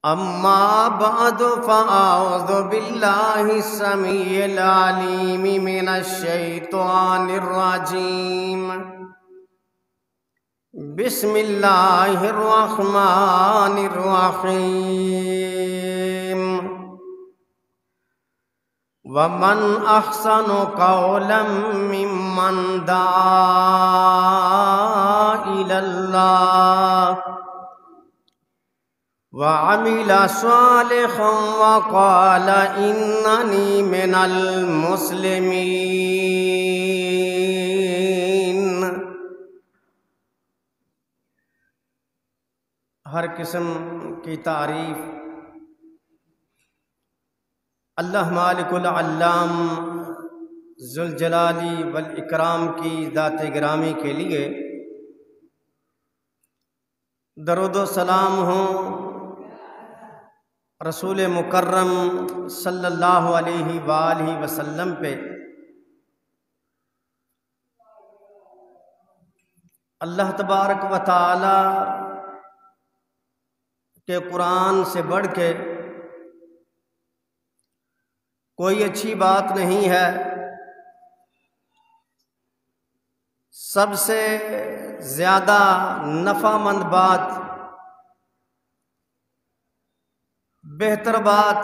أما بعد فأعوذ بالله السميع العليم من الشيطان الرجيم. بسم الله الرحمن الرحيم. ومن أحسن قولا ممن دعا إلى الله وعمل صالحا وقال إنني من المسلمين. ہر قسم کی تعریف اللہ مالک العلام ذوالجلال والاکرام کی ذات گرامی کے لیے درود و سلام ہوں رسول مکرم صلی اللہ علیہ وآلہ وسلم پہ. اللہ تبارک و تعالی کے قرآن سے بڑھ کے کوئی اچھی بات نہیں ہے. سب سے زیادہ نفع مند بات، بہتر بات،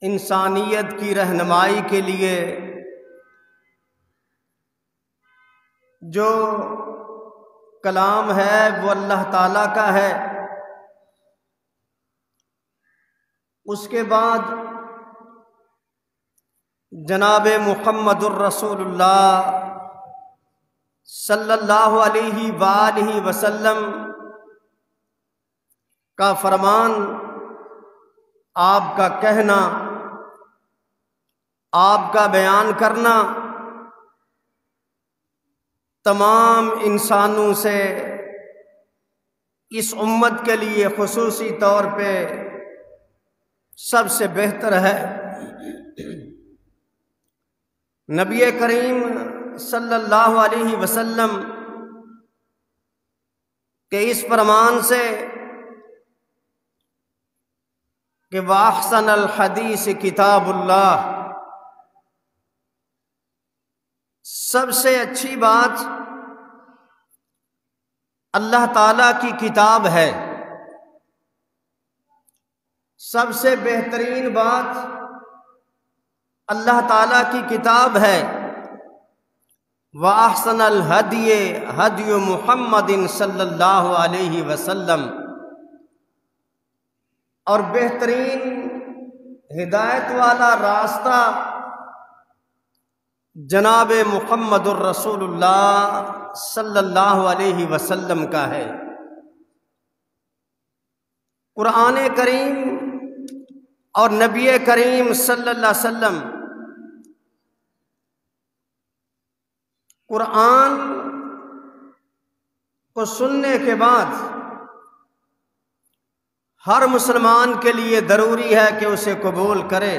انسانیت کی رہنمائی کے لیے جو کلام ہے وہ اللہ تعالیٰ کا ہے. اس کے بعد جناب محمد الرسول اللہ صلی اللہ علیہ وآلہ وسلم کا فرمان، آپ کا کہنا، آپ کا بیان کرنا تمام انسانوں سے اس امت کے لیے خصوصی طور پہ سب سے بہتر ہے. نبی کریم صلی اللہ علیہ وسلم کے اس فرمان سے کہ وَأَحْسَنَ الْحَدِيثِ کتاب اللہ، سب سے اچھی بات اللہ تعالیٰ کی کتاب ہے. سب سے بہترین بات اللہ تعالیٰ کی کتاب ہے. وَأَحْسَنَ الْهَدْيِ هَدْيُ مُحَمَّدٍ صلی اللہ علیہ وسلم، اور بہترین ہدایت والا راستہ جناب محمد الرسول اللہ صلی اللہ علیہ وسلم کا ہے. قرآن کریم اور نبی کریم صلی اللہ علیہ وسلم قرآن کو سننے کے بعد ہر مسلمان کے لیے ضروری ہے کہ اسے قبول کرے.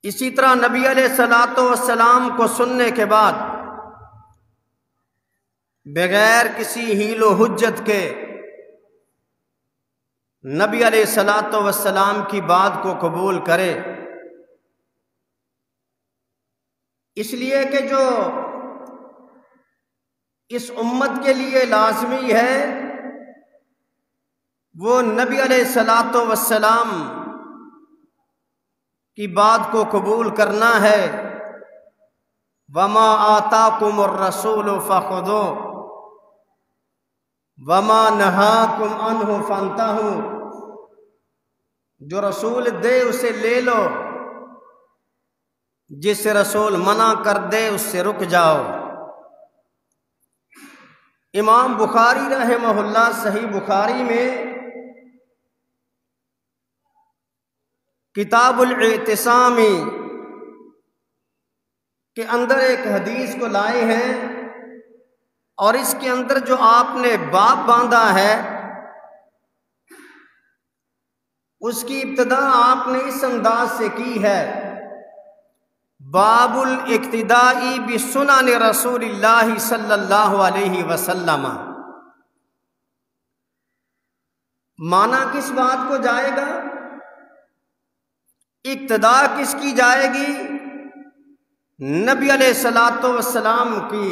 اسی طرح نبی علیہ الصلوۃ والسلام کو سننے کے بعد بغیر کسی حیل و حجت کے نبی علیہ الصلوۃ والسلام کی بات کو قبول کرے. اس لیے کہ جو اس امت کے لیے لازمی ہے وہ نبی علیہ الصلوۃ والسلام کی بات کو قبول کرنا ہے. وَمَا آتَاكُمُ الرَّسُولُ فَخُذُوهُ وَمَا نَهَاكُمْ عَنْهُ فَانْتَهُوا، جو رسول دے اسے لے لو، جس رسول منع کر دے اس سے رک جاؤ. امام بخاری رحمہ اللہ صحیح بخاری میں کتاب الاعتصام کے اندر ایک حدیث کو لائے ہیں، اور اس کے اندر جو آپ نے باب باندھا ہے اس کی ابتدا آپ نے اس انداز سے کی ہے: باب الاقتداء بسنن رسول اللہ صلی اللہ علیہ وسلم، مانا کس بات کو جائے گا؟ اقتدا کس کی جائے گی؟ نبی علیہ الصلوۃ والسلام کی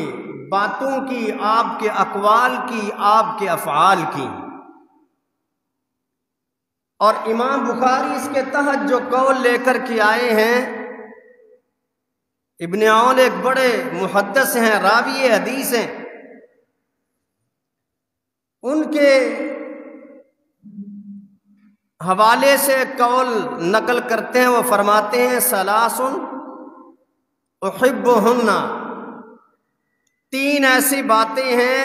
باتوں کی، آپ کے اقوال کی، آپ کے افعال کی۔ اور امام بخاری اس کے تحت جو قول لے کر کے آئے ہیں، ابن عون ایک بڑے محدث ہیں، راوی حدیث ہیں، ان کے حوالے سے قول نقل کرتے ہیں۔ وہ فرماتے ہیں ثلاث احبہن، تین ایسی باتیں ہیں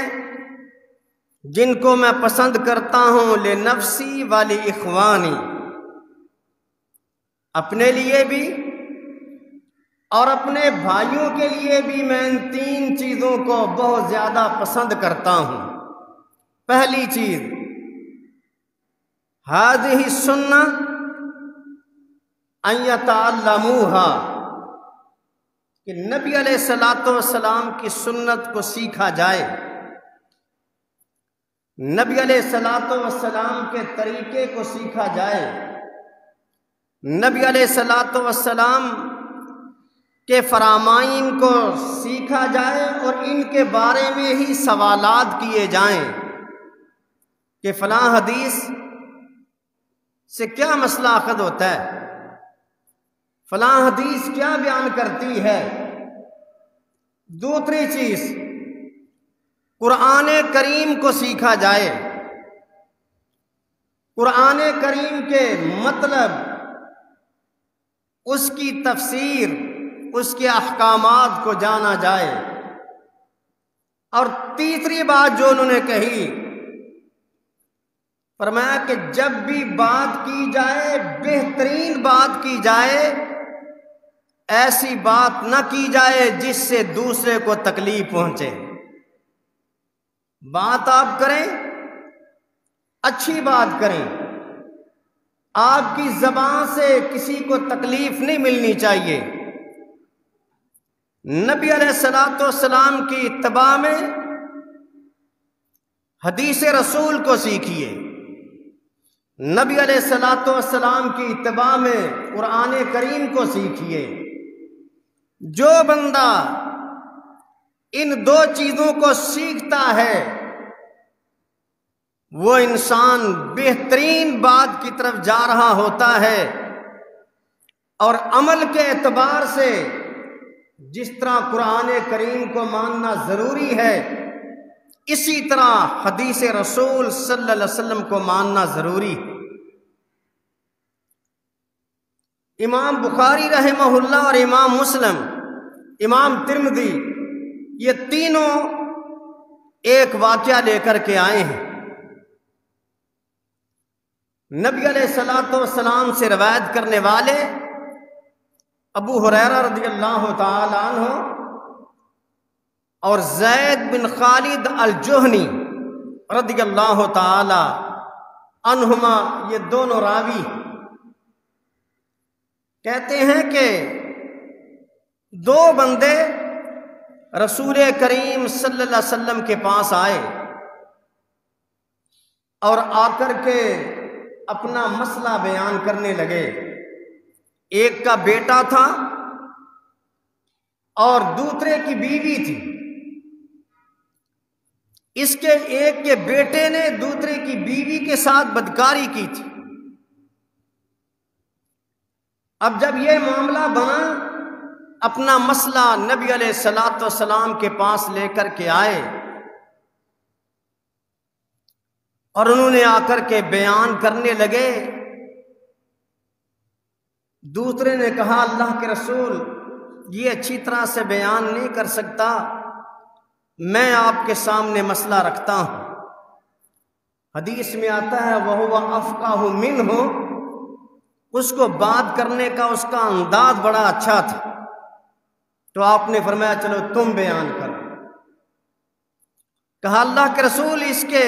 جن کو میں پسند کرتا ہوں، لنفسی ولاخوانی، اپنے لیے بھی اور اپنے بھائیوں کے لیے بھی میں ان تین چیزوں کو بہت زیادہ پسند کرتا ہوں۔ پہلی چیز ہذہ السنہ ان یتعلموها، کہ نبی علیہ الصلوۃ والسلام کی سنت کو سیکھا جائے، نبی علیہ الصلوۃ والسلام کے طریقے کو سیکھا جائے، نبی علیہ الصلوۃ والسلام کے فرامین کو سیکھا جائے، اور ان کے بارے میں ہی سوالات کیے جائیں کہ فلاں حدیث سے کیا مسئلہ اخذ ہوتا ہے، فلاں حدیث کیا بیان کرتی ہے۔ دوسری چیز قرآن کریم کو سیکھا جائے، قرآن کریم کے مطلب، اس کی تفسیر، اس کے احکامات کو جانا جائے۔ اور تیسری بات جو انہوں نے کہی، فرمایا کہ جب بھی بات کی جائے، بہترین بات کی جائے، ایسی بات نہ کی جائے جس سے دوسرے کو تکلیف پہنچے۔ بات آپ کریں، اچھی بات کریں، آپ کی زبان سے کسی کو تکلیف نہیں ملنی چاہیے۔ نبی علیہ الصلوۃ والسلام کی اتباع میں حدیث رسول کو سیکھیے، نبی علیہ الصلوۃ والسلام کی اتباع میں قرآن کریم کو سیکھیے۔ جو بندہ ان دو چیزوں کو سیکھتا ہے، وہ انسان بہترین بات کی طرف جا رہا ہوتا ہے۔ اور عمل کے اعتبار سے جس طرح قرآن کریم کو ماننا ضروری ہے، اسی طرح حدیث رسول صلی اللہ علیہ وسلم کو ماننا ضروری ہے۔ امام بخاری رحمہ اللہ اور امام مسلم، امام ترمذی، یہ تینوں ایک واقعہ لے کر کے آئے ہیں۔ نبی علیہ الصلوۃ والسلام سے روایت کرنے والے ابو ہریرہ رضی اللہ تعالی عنہ اور زید بن خالد الجہنی رضی اللہ تعالی عنہما، یہ دونوں راوی کہتے ہیں کہ دو بندے رسول کریم صلی اللہ علیہ وسلم کے پاس آئے اور آ کر کے اپنا مسئلہ بیان کرنے لگے۔ ایک کا بیٹا تھا اور دوسرے کی بیوی تھی۔ اس کے ایک کے بیٹے نے دوسرے کی بیوی کے ساتھ بدکاری کی تھی۔ اب جب یہ معاملہ بنا، اپنا مسئلہ نبی علیہ الصلوۃ والسلام کے پاس لے کر کے آئے اور انہوں نے آ کر کے بیان کرنے لگے۔ دوسرے نے کہا اللہ کے رسول یہ اچھی طرح سے بیان نہیں کر سکتا، میں آپ کے سامنے مسئلہ رکھتا ہوں۔ حدیث میں آتا ہے وَهُوَ أَفْقَهُ مِنْهُ، اس کو بات کرنے کا اس کا انداز بڑا اچھا تھا، تو آپ نے فرمایا چلو تم بیان کرو۔ کہا اللہ کے رسول اس کے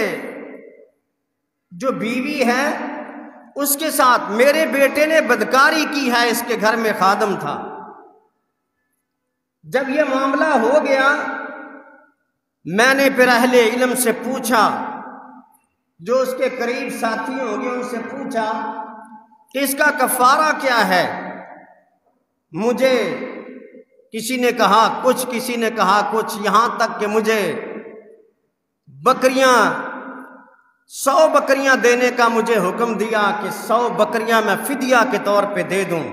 جو بیوی ہے اس کے ساتھ میرے بیٹے نے بدکاری کی ہے، اس کے گھر میں خادم تھا۔ جب یہ معاملہ ہو گیا، میں نے پھر اہل علم سے پوچھا جو اس کے قریب ساتھی ہوں گے ان سے پوچھا کہ اس کا کفارہ کیا ہے؟ مجھے کسی نے کہا کچھ، کسی نے کہا کچھ، یہاں تک کہ مجھے 100 بکریاں دینے کا مجھے حکم دیا کہ 100 بکریاں میں فدیہ کے طور پہ دے دوں۔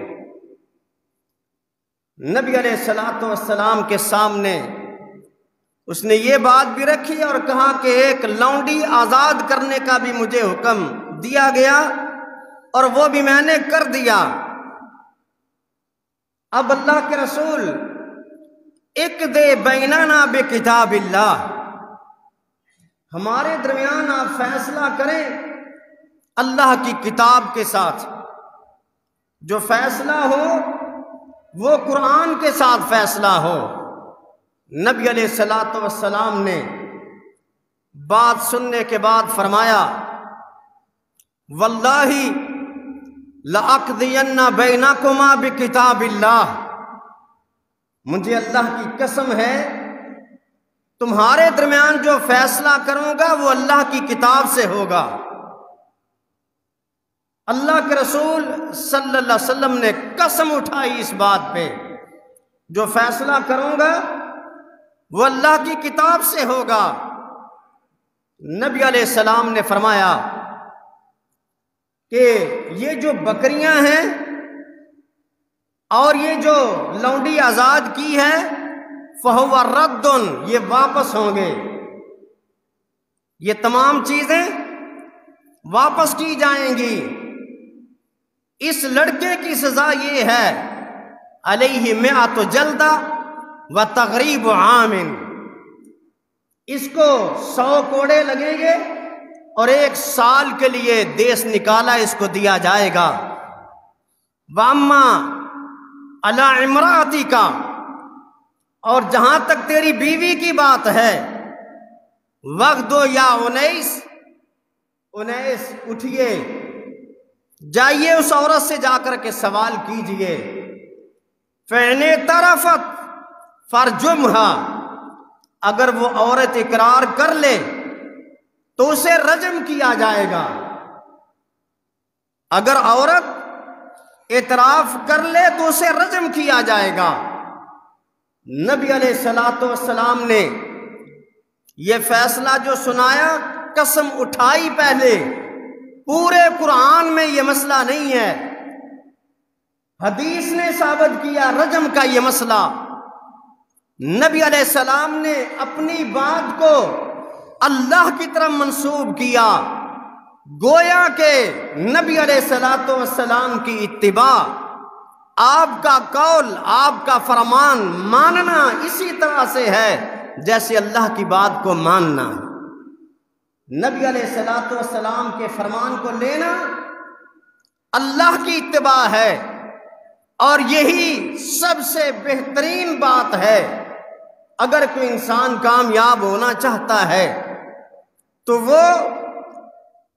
نبی علیہ الصلوۃ والسلام کے سامنے اس نے یہ بات بھی رکھی اور کہا کہ ایک لونڈی آزاد کرنے کا بھی مجھے حکم دیا گیا اور وہ بھی میں نے کر دیا۔ اب اللہ کے رسول اقضِ بیننا بکتاب اللہ، ہمارے درمیان آپ فیصلہ کریں اللہ کی کتاب کے ساتھ، جو فیصلہ ہو وہ قرآن کے ساتھ فیصلہ ہو۔ نبی علیہ الصلوۃ والسلام نے بات سننے کے بعد فرمایا واللہ لأقضین بینکما بکتاب اللہ، مجھے اللہ کی قسم ہے تمہارے درمیان جو فیصلہ کروں گا وہ اللہ کی کتاب سے ہوگا۔ اللہ کے رسول صلی اللہ علیہ وسلم نے قسم اٹھائی اس بات پہ، جو فیصلہ کروں گا وہ اللہ کی کتاب سے ہوگا۔ نبی علیہ السلام نے فرمایا کہ یہ جو بکریاں ہیں اور یہ جو لونڈی آزاد کی ہے فَهُوَ رَدٌّ، یہ واپس ہوں گے، یہ تمام چیزیں واپس کی جائیں گی۔ اس لڑکے کی سزا یہ ہے علیہ 100 جلدہ وتغریب عام، اس کو 100 کوڑے لگیں گے اور 1 سال کے لیے دیس نکالا اس کو دیا جائے گا۔ وَأَمَّا عَلَىٰ امْرَأَتِكَ، اور جہاں تک تیری بیوی کی بات ہے وَغْدُ یا انیس، اٹھئے جائیے اس عورت سے جا کر کے سوال کیجئے، فَإِنِ اعْتَرَفَتْ فَارْجُمْهَا، اگر وہ عورت اقرار کر لے تو اسے رجم کیا جائے گا۔ اگر عورت اعتراف کر لے تو اسے رجم کیا جائے گا۔ نبی علیہ الصلوۃ والسلام نے یہ فیصلہ جو سنایا قسم اٹھائی پہلے، پورے قرآن میں یہ مسئلہ نہیں ہے، حدیث نے ثابت کیا رجم کا یہ مسئلہ۔ نبی علیہ السلام نے اپنی بات کو اللہ کی طرف منسوب کیا، گویا کہ نبی علیہ الصلوۃ والسلام کی اتباع، آپ کا قول، آپ کا فرمان ماننا اسی طرح سے ہے جیسے اللہ کی بات کو ماننا۔ نبی علیہ الصلوۃ والسلام کے فرمان کو لینا اللہ کی اتباع ہے، اور یہی سب سے بہترین بات ہے۔ اگر کوئی انسان کامیاب ہونا چاہتا ہے تو وہ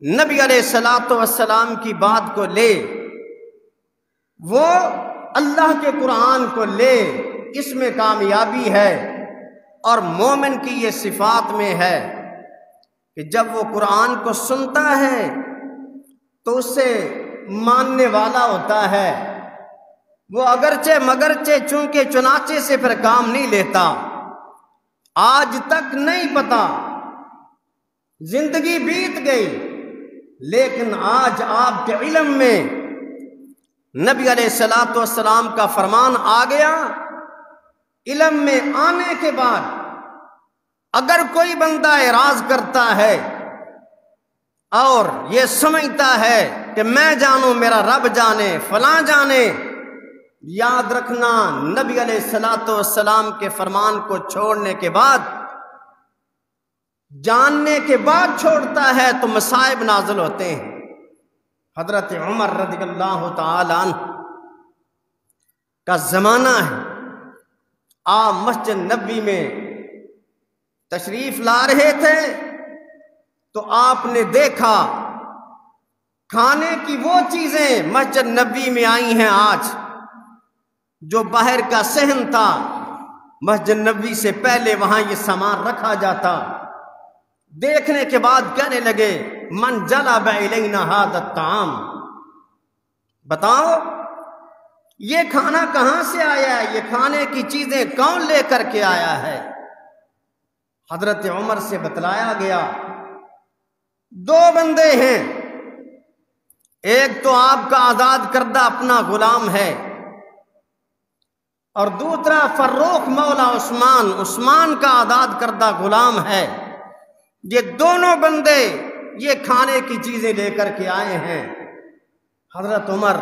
نبی علیہ الصلوۃ والسلام کی بات کو لے، وہ اللہ کے قرآن کو لے، اس میں کامیابی ہے۔ اور مومن کی یہ صفات میں ہے کہ جب وہ قرآن کو سنتا ہے تو اس سے ماننے والا ہوتا ہے، وہ اگرچہ مگرچہ چونکہ چنانچہ سے پھر کام نہیں لیتا۔ آج تک نہیں پتا، زندگی بیت گئی، لیکن آج آپ کے علم میں نبی علیہ الصلوۃ والسلام کا فرمان آ گیا۔ علم میں آنے کے بعد اگر کوئی بندہ اعراض کرتا ہے اور یہ سمجھتا ہے کہ میں جانوں میرا رب جانے، فلاں جانے، یاد رکھنا نبی علیہ الصلوۃ والسلام کے فرمان کو چھوڑنے کے بعد، جاننے کے بعد چھوڑتا ہے تو مصائب نازل ہوتے ہیں۔ حضرت عمر رضی اللہ تعالی عنہ کا زمانہ ہے، آپ مسجد نبوی میں تشریف لا رہے تھے تو آپ نے دیکھا کھانے کی وہ چیزیں مسجد نبوی میں آئی ہیں آج، جو باہر کا صحن تھا مسجد نبوی سے پہلے وہاں یہ سامان رکھا جاتا۔ دیکھنے کے بعد کہنے لگے من جلب الینا ھذا الطعام، بتاؤ یہ کھانا کہاں سے آیا ہے، یہ کھانے کی چیزیں کون لے کر کے آیا ہے؟ حضرت عمر سے بتلایا گیا دو بندے ہیں، ایک تو آپ کا آزاد کردہ اپنا غلام ہے اور دوسرا فروخ مولا عثمان کا آزاد کردہ غلام ہے۔ یہ دونوں بندے یہ کھانے کی چیزیں لے کر کے آئے ہیں۔ حضرت عمر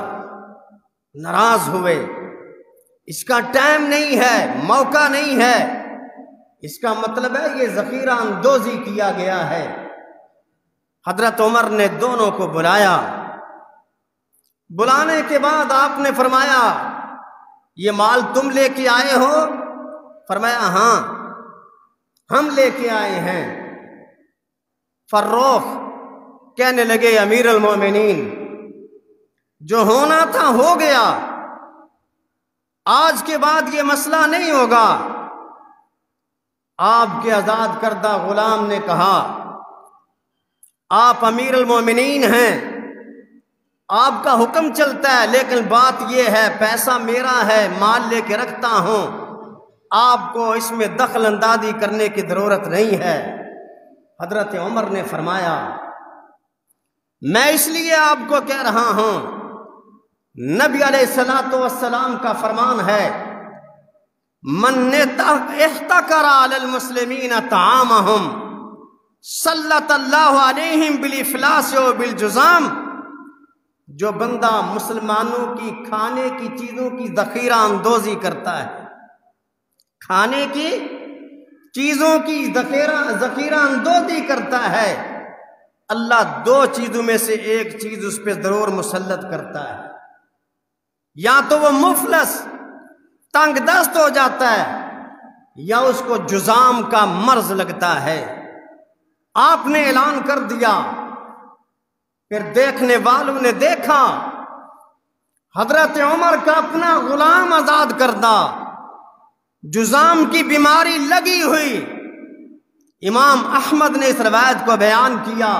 ناراض ہوئے، اس کا ٹائم نہیں ہے، موقع نہیں ہے، اس کا مطلب ہے یہ ذخیرہ اندوزی کیا گیا ہے۔ حضرت عمر نے دونوں کو بلایا، بلانے کے بعد آپ نے فرمایا یہ مال تم لے کے آئے ہو؟ فرمایا ہاں ہم لے کے آئے ہیں۔ فروخ کہنے لگے امیر المومنین جو ہونا تھا ہو گیا، آج کے بعد یہ مسئلہ نہیں ہوگا۔ آپ کے آزاد کردہ غلام نے کہا آپ امیر المومنین ہیں، آپ کا حکم چلتا ہے، لیکن بات یہ ہے پیسہ میرا ہے، مال لے کے رکھتا ہوں، آپ کو اس میں دخل اندازی کرنے کی ضرورت نہیں ہے۔ حضرت عمر نے فرمایا میں اس لیے آپ کو کہہ رہا ہوں، نبی علیہ الصلوۃ والسلام کا فرمان ہے من احتکر علی المسلمین طعامہم سلط اللہ علیہم بالافلاس و بالجذام، جو بندہ مسلمانوں کی کھانے کی چیزوں کی ذخیرہ اندوزی کرتا ہے، کھانے کی چیزوں کی ذخیرہ اندوزی کرتا ہے، اللہ دو چیزوں میں سے ایک چیز اس پہ ضرور مسلط کرتا ہے، یا تو وہ مفلس تنگ دست ہو جاتا ہے یا اس کو جذام کا مرض لگتا ہے۔ آپ نے اعلان کر دیا، پھر دیکھنے والوں نے دیکھا حضرت عمر کا اپنا غلام آزاد کردہ جذام کی بیماری لگی ہوئی۔ امام احمد نے اس روایت کو بیان کیا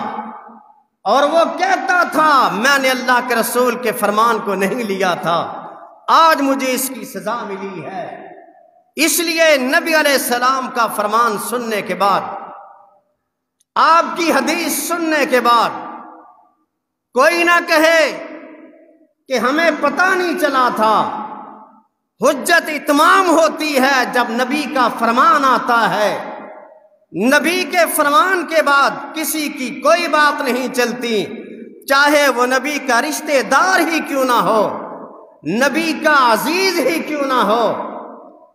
اور وہ کہتا تھا میں نے اللہ کے رسول کے فرمان کو نہیں لیا تھا، آج مجھے اس کی سزا ملی ہے۔ اس لیے نبی علیہ السلام کا فرمان سننے کے بعد، آپ کی حدیث سننے کے بعد کوئی نہ کہے کہ ہمیں پتہ نہیں چلا تھا۔ حجت اتمام ہوتی ہے جب نبی کا فرمان آتا ہے، نبی کے فرمان کے بعد کسی کی کوئی بات نہیں چلتی، چاہے وہ نبی کا رشتہ دار ہی کیوں نہ ہو، نبی کا عزیز ہی کیوں نہ ہو۔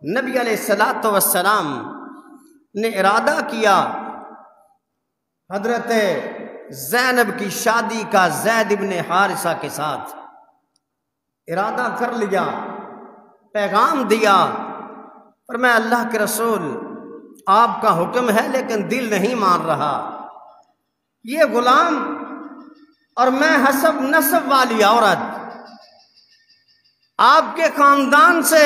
نبی علیہ الصلوۃ والسلام نے ارادہ کیا حضرت زینب کی شادی کا زید ابن حارثہ کے ساتھ، ارادہ کر لیا، پیغام دیا، پر میں اللہ کے رسول آپ کا حکم ہے لیکن دل نہیں مان رہا، یہ غلام اور میں حسب نسب والی عورت، آپ کے خاندان سے،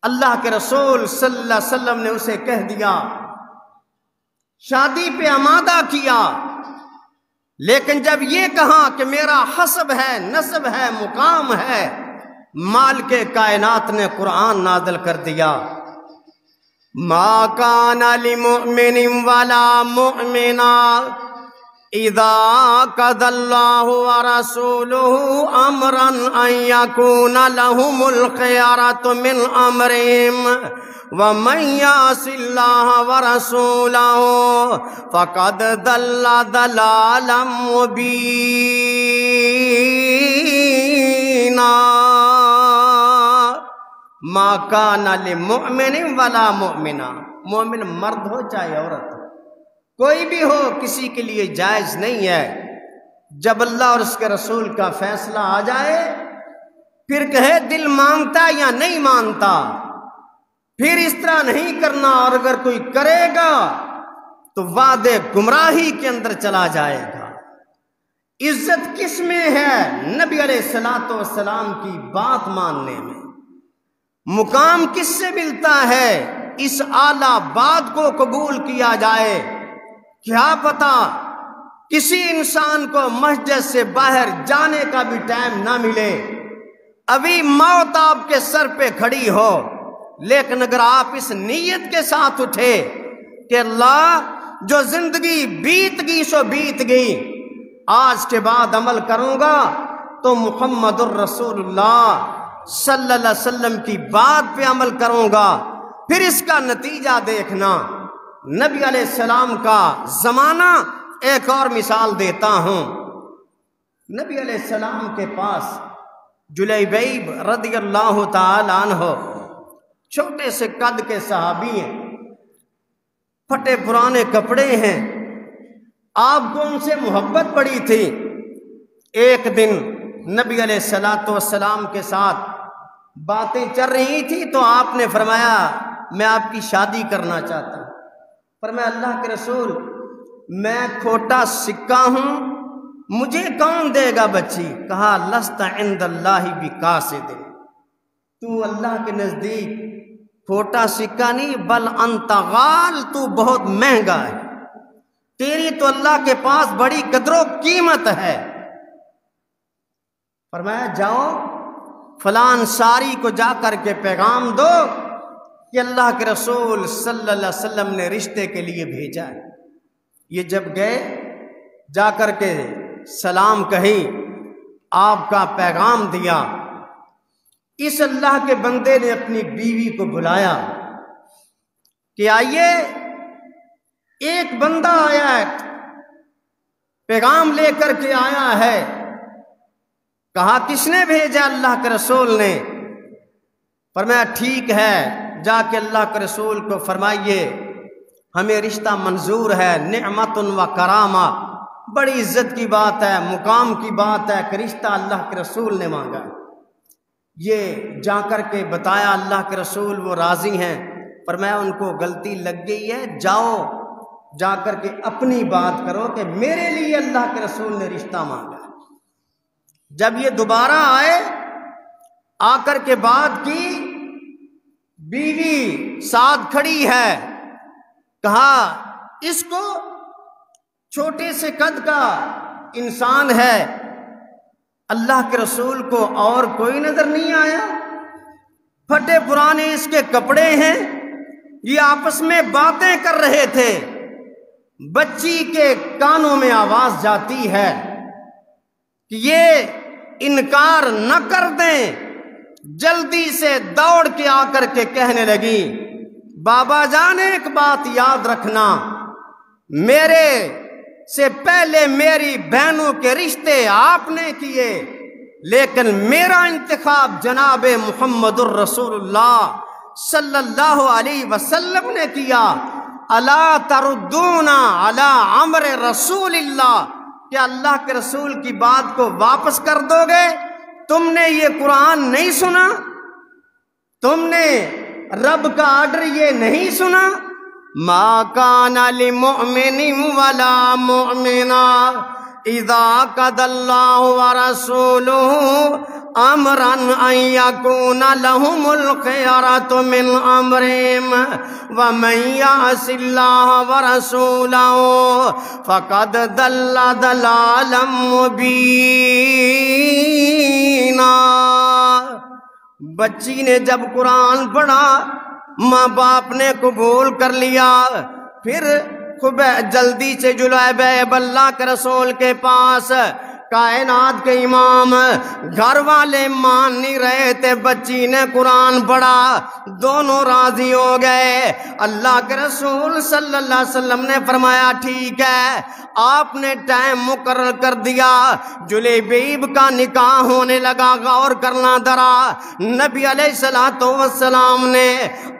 اللہ کے رسول صلی اللہ علیہ وسلم نے اسے کہہ دیا، شادی پہ آمادہ کیا، لیکن جب یہ کہا کہ میرا حسب ہے، نسب ہے، مقام ہے، مالک کائنات نے قرآن نازل کر دیا ما کان لمؤمن ولا مؤمنہ اذا قضى اللہ ورسولہ امرا ان یکون لہم الخیارۃ من امرہم ومن یعص اللہ ورسولہ فقد ضل ضلالا مبینا۔ ما کان لمؤمن ولا مؤمنہ، مومن مرد ہو چاہے عورت ہو، کوئی بھی ہو، کسی کے لیے جائز نہیں ہے جب اللہ اور اس کے رسول کا فیصلہ آ جائے پھر کہے دل مانتا یا نہیں مانتا، پھر اس طرح نہیں کرنا، اور اگر کوئی کرے گا تو وعدے گمراہی کے اندر چلا جائے گا۔ عزت کس میں ہے؟ نبی علیہ الصلوۃ والسلام کی بات ماننے میں۔ مقام کس سے ملتا ہے؟ اس اعلیٰ بات کو قبول کیا جائے۔ کیا پتہ کسی انسان کو مسجد سے باہر جانے کا بھی ٹائم نہ ملے، ابھی موت آپ کے سر پہ کھڑی ہو، لیکن اگر آپ اس نیت کے ساتھ اٹھے کہ اللہ جو زندگی بیت گئی سو بیت گئی، آج کے بعد عمل کروں گا تو محمد الرسول اللہ صلی اللہ علیہ وسلم کی بات پہ عمل کروں گا، پھر اس کا نتیجہ دیکھنا۔ نبی علیہ السلام کا زمانہ ایک اور مثال دیتا ہوں۔ نبی علیہ السلام کے پاس جلیبیب رضی اللہ تعالی عنہ چھوٹے سے قد کے صحابی ہیں، پھٹے پرانے کپڑے ہیں، آپ کو ان سے محبت پڑی تھی۔ ایک دن نبی علیہ السلام کے ساتھ باتیں چل رہی تھی تو آپ نے فرمایا میں آپ کی شادی کرنا چاہتا ہوں۔ فرمایا اللہ کے رسول میں کھوٹا سکہ ہوں، مجھے کون دے گا بچی؟ کہا لست عند اللہ بقاصد، تو اللہ کے نزدیک کھوٹا سکہ نہیں بل انت غال، تو بہت مہنگا ہے، تیری تو اللہ کے پاس بڑی قدر و قیمت ہے۔ فرمایا جاؤ فلاں انصاری کو جا کر کے پیغام دو کہ اللہ کے رسول صلی اللہ علیہ وسلم نے رشتے کے لیے بھیجا ہے۔ یہ جب گئے، جا کر کے سلام کہی، آپ کا پیغام دیا۔ اس اللہ کے بندے نے اپنی بیوی کو بلایا کہ آئیے ایک بندہ آیا ہے، پیغام لے کر کے آیا ہے۔ کہا کس نے بھیجا؟ اللہ کے رسول نے۔ فرمایا ٹھیک ہے، جا کے اللہ کے رسول کو فرمائیے ہمیں رشتہ منظور ہے، نعمت و کرامہ، بڑی عزت کی بات ہے، مقام کی بات ہے کہ رشتہ اللہ کے رسول نے مانگا۔ یہ جا کر کے بتایا اللہ کے رسول، وہ راضی ہیں۔ فرمایا ان کو غلطی لگ گئی ہے، جاؤ جا کر کے اپنی بات کرو کہ میرے لیے اللہ کے رسول نے رشتہ مانگا۔ جب یہ دوبارہ آئے، آ کر کے بات کی، بیوی ساتھ کھڑی ہے، کہا اس کو چھوٹے سے قد کا انسان ہے، اللہ کے رسول کو اور کوئی نظر نہیں آیا؟ پھٹے پرانے اس کے کپڑے ہیں، یہ آپس میں باتیں کر رہے تھے، بچی کے کانوں میں آواز جاتی ہے کہ یہ انکار نہ کر دیں۔ جلدی سے دوڑ کے آ کر کے کہنے لگی بابا جان ایک بات یاد رکھنا، میرے سے پہلے میری بہنوں کے رشتے آپ نے کیے، لیکن میرا انتخاب جناب محمد الرسول اللہ صلی اللہ علیہ وسلم نے کیا۔ الا تردون علی امر رسول اللہ، کیا اللہ کے رسول کی بات کو واپس کر دو گے؟ تم نے یہ قرآن نہیں سنا؟ تم نے رب کا آرڈر یہ نہیں سنا؟ ما کان لمؤمن ولا مؤمنہ اذا قضى اللہ ورسولہ امرا ان یکون لہم الخیرۃ من امرہم ومن یعص اللہ ورسولہ فقد ضل ضلالا مبینا۔ بچی نے جب قرآن پڑھا، ماں باپ نے قبول کر لیا، پھر جلدی سے جلیبیب اللہ کے رسول کے پاس، کائنات کے امام، گھر والے مان نہیں رہے تھے، بچی نے قرآن پڑھا، دونوں راضی ہو گئے۔ اللہ کے رسول صلی اللہ علیہ وسلم نے فرمایا ٹھیک ہے، آپ نے ٹائم مقرر کر دیا، جلیبیب کا نکاح ہونے لگا۔ غور کرنا ذرا، نبی علیہ السلام نے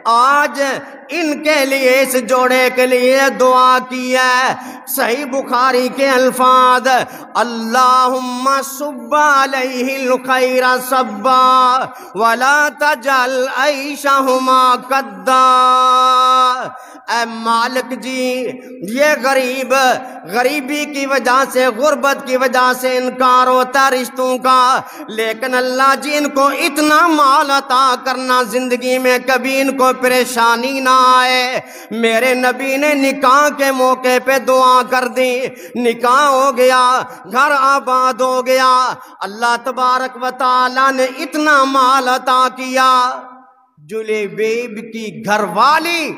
آج ان کے لیے، اس جوڑے کے لیے دعا کی ہے۔ صحیح بخاری کے الفاظ، اللہم صب علیہ الخیر صبا ولا تجعل عیشہما قدا۔ اے مالک جی، یہ غریبی کی وجہ سے، غربت کی وجہ سے انکار ہوتا رشتوں کا، لیکن اللہ جی ان کو اتنا مال عطا کرنا، زندگی میں کبھی ان کو پریشانی نہ آئے، میرے نبی نے نکاح کے موقع پہ دعا کر دی، نکاح ہو گیا، گھر آباد ہو گیا، اللہ تبارک و تعالی نے اتنا مال عطا کیا، جلیبیب کی گھر والی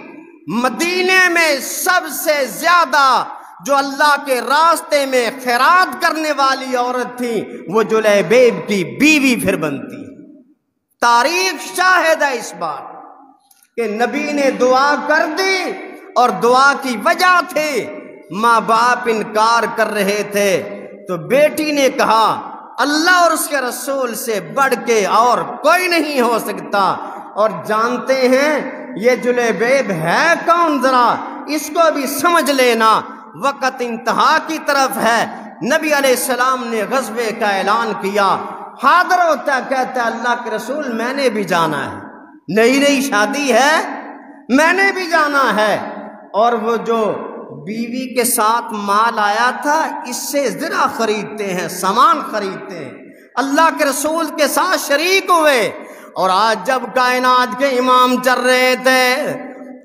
مدینے میں سب سے زیادہ جو اللہ کے راستے میں خیرات کرنے والی عورت تھی وہ جلیبیب کی بیوی پھر بنتی۔ تاریخ شاہد ہے اس بات کہ نبی نے دعا کر دی اور دعا کی وجہ تھی ماں باپ انکار کر رہے تھے تو بیٹی نے کہا اللہ اور اس کے رسول سے بڑھ کے اور کوئی نہیں ہو سکتا۔ اور جانتے ہیں یہ جلیبیب ہے کون؟ ذرا اس کو بھی سمجھ لینا، وقت انتہا کی طرف ہے۔ نبی علیہ السلام نے غزوے کا اعلان کیا، حاضر ہوتا ہے، کہتا ہے اللہ کے رسول میں نے بھی جانا ہے، نئی نئی شادی ہے، میں نے بھی جانا ہے۔ اور وہ جو بیوی کے ساتھ مال آیا تھا اس سے زرہ خریدتے ہیں، سامان خریدتے ہیں، اللہ کے رسول کے ساتھ شریک ہوئے۔ اور آج جب کائنات کے امام چل رہے تھے،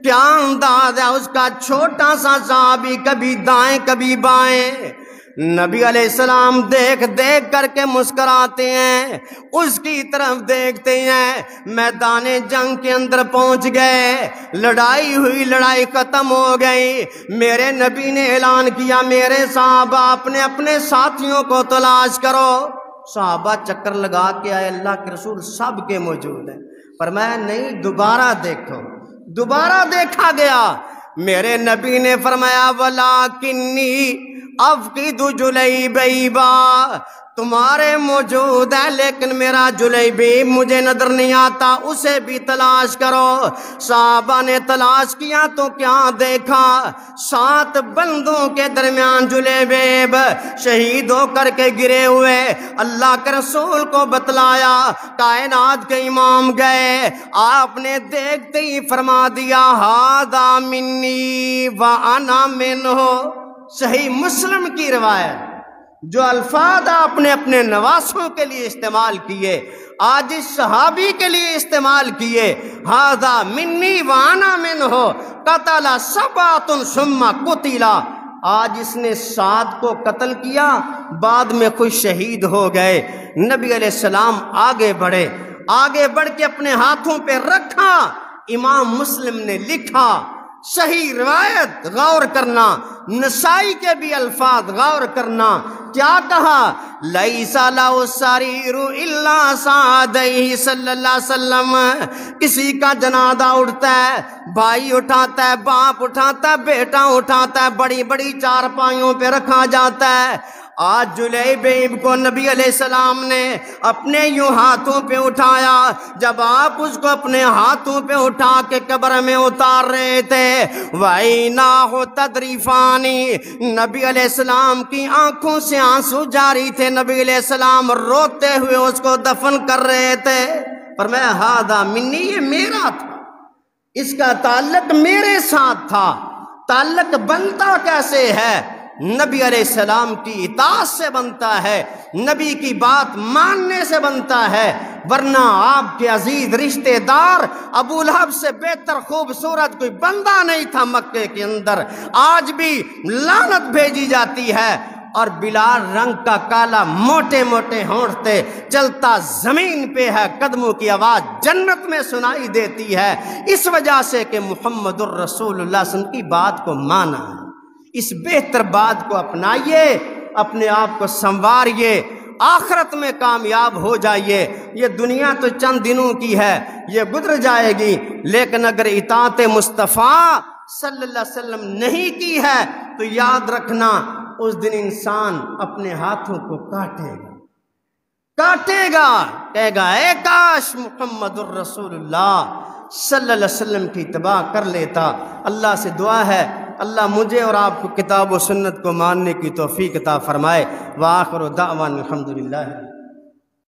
کیا انداز ہے اس کا، چھوٹا سا صحابی کبھی دائیں کبھی بائیں، نبی علیہ السلام دیکھ دیکھ کر کے مسکراتے ہیں، اس کی طرف دیکھتے ہیں، میدان جنگ کے اندر پہنچ گئے، لڑائی ہوئی، لڑائی ختم ہو گئی، میرے نبی نے اعلان کیا میرے صحابہ اپنے اپنے ساتھیوں کو تلاش کرو۔ صحابہ چکر لگا کے آئے، اللہ کے رسول سب کے موجود ہیں، فرمایا نہیں دوبارہ دیکھو، دوبارہ دیکھا گیا، میرے نبی نے فرمایا وَلَٰكِنِّي أَفْقِدُ جُلَيْبِيبَ، تمہارے موجود ہے لیکن میرا جلیبیب مجھے نظر نہیں آتا، اسے بھی تلاش کرو۔ صحابہ نے تلاش کیا تو کیا دیکھا، 7 بندوں کے درمیان جلیبیب شہید ہو کر کے گرے ہوئے، اللہ کے رسول کو بتلایا، کائنات کے امام گئے، آپ نے دیکھتے ہی فرما دیا ہذا منی وانا منہ۔ صحیح مسلم کی روایت، جو الفاظ آپ نے اپنے نواسوں کے لیے استعمال کیے آج اس صحابی کے لیے استعمال کیے، ھذا منی وانا منہ قتل 7 ثم قتل، آج اس نے 7 کو قتل کیا، بعد میں خود شہید ہو گئے۔ نبی علیہ السلام آگے بڑھے، آگے بڑھ کے اپنے ہاتھوں پہ رکھا، امام مسلم نے لکھا، صحیح روایت غور کرنا، نسائی کے بھی الفاظ غور کرنا، کیا کہا لیس لہ السریر الا سعدیہ صلی اللہ علیہ وسلم، کسی کا جنازہ اٹھتا ہے، بھائی اٹھاتا ہے، باپ اٹھاتا ہے، بیٹا اٹھاتا ہے، بڑی بڑی چارپائیوں پہ رکھا جاتا ہے۔ آج جلیبیب کو نبی علیہ السلام نے اپنے یوں ہاتھوں پہ اٹھایا، جب آپ اس کو اپنے ہاتھوں پہ اٹھا کے قبر میں اتار رہے تھے، وَعَيْنَاهُ تَذْرِفَانِ، نبی علیہ السلام کی آنکھوں سے آنسو جاری تھے، نبی علیہ السلام روتے ہوئے اس کو دفن کر رہے تھے، فرمایا ھذا منی، یہ میرا تھا، اس کا تعلق میرے ساتھ تھا۔ تعلق بنتا کیسے ہے؟ نبی علیہ السلام کی اطاعت سے بنتا ہے، نبی کی بات ماننے سے بنتا ہے، ورنہ آپ کے عزیز رشتہ دار ابو لہب سے بہتر خوبصورت کوئی بندہ نہیں تھا مکے کے اندر، آج بھی لعنت بھیجی جاتی ہے، اور بلال رنگ کا کالا، موٹے موٹے ہونٹتے، چلتا زمین پہ ہے، قدموں کی آواز جنت میں سنائی دیتی ہے، اس وجہ سے کہ محمد الرسول اللہ صلی اللہ علیہ وسلم کی بات کو مانا ہے۔ اس بہتر بات کو اپنائیے، اپنے آپ کو سنواریے، آخرت میں کامیاب ہو جائیے۔ یہ دنیا تو چند دنوں کی ہے، یہ گزر جائے گی، لیکن اگر اطاعت مصطفیٰ صلی اللہ علیہ وسلم نہیں کی ہے تو یاد رکھنا اس دن انسان اپنے ہاتھوں کو کاٹے گا، کاٹے گا، کہے گا اے کاش محمد الرسول اللہ صلی اللہ علیہ وسلم کی اتباع کر لیتا۔ اللہ سے دعا ہے اللہ مجھے اور آپ کو کتاب و سنت کو ماننے کی توفیق عطا فرمائے۔ وآخر دعوانا الحمدللہ۔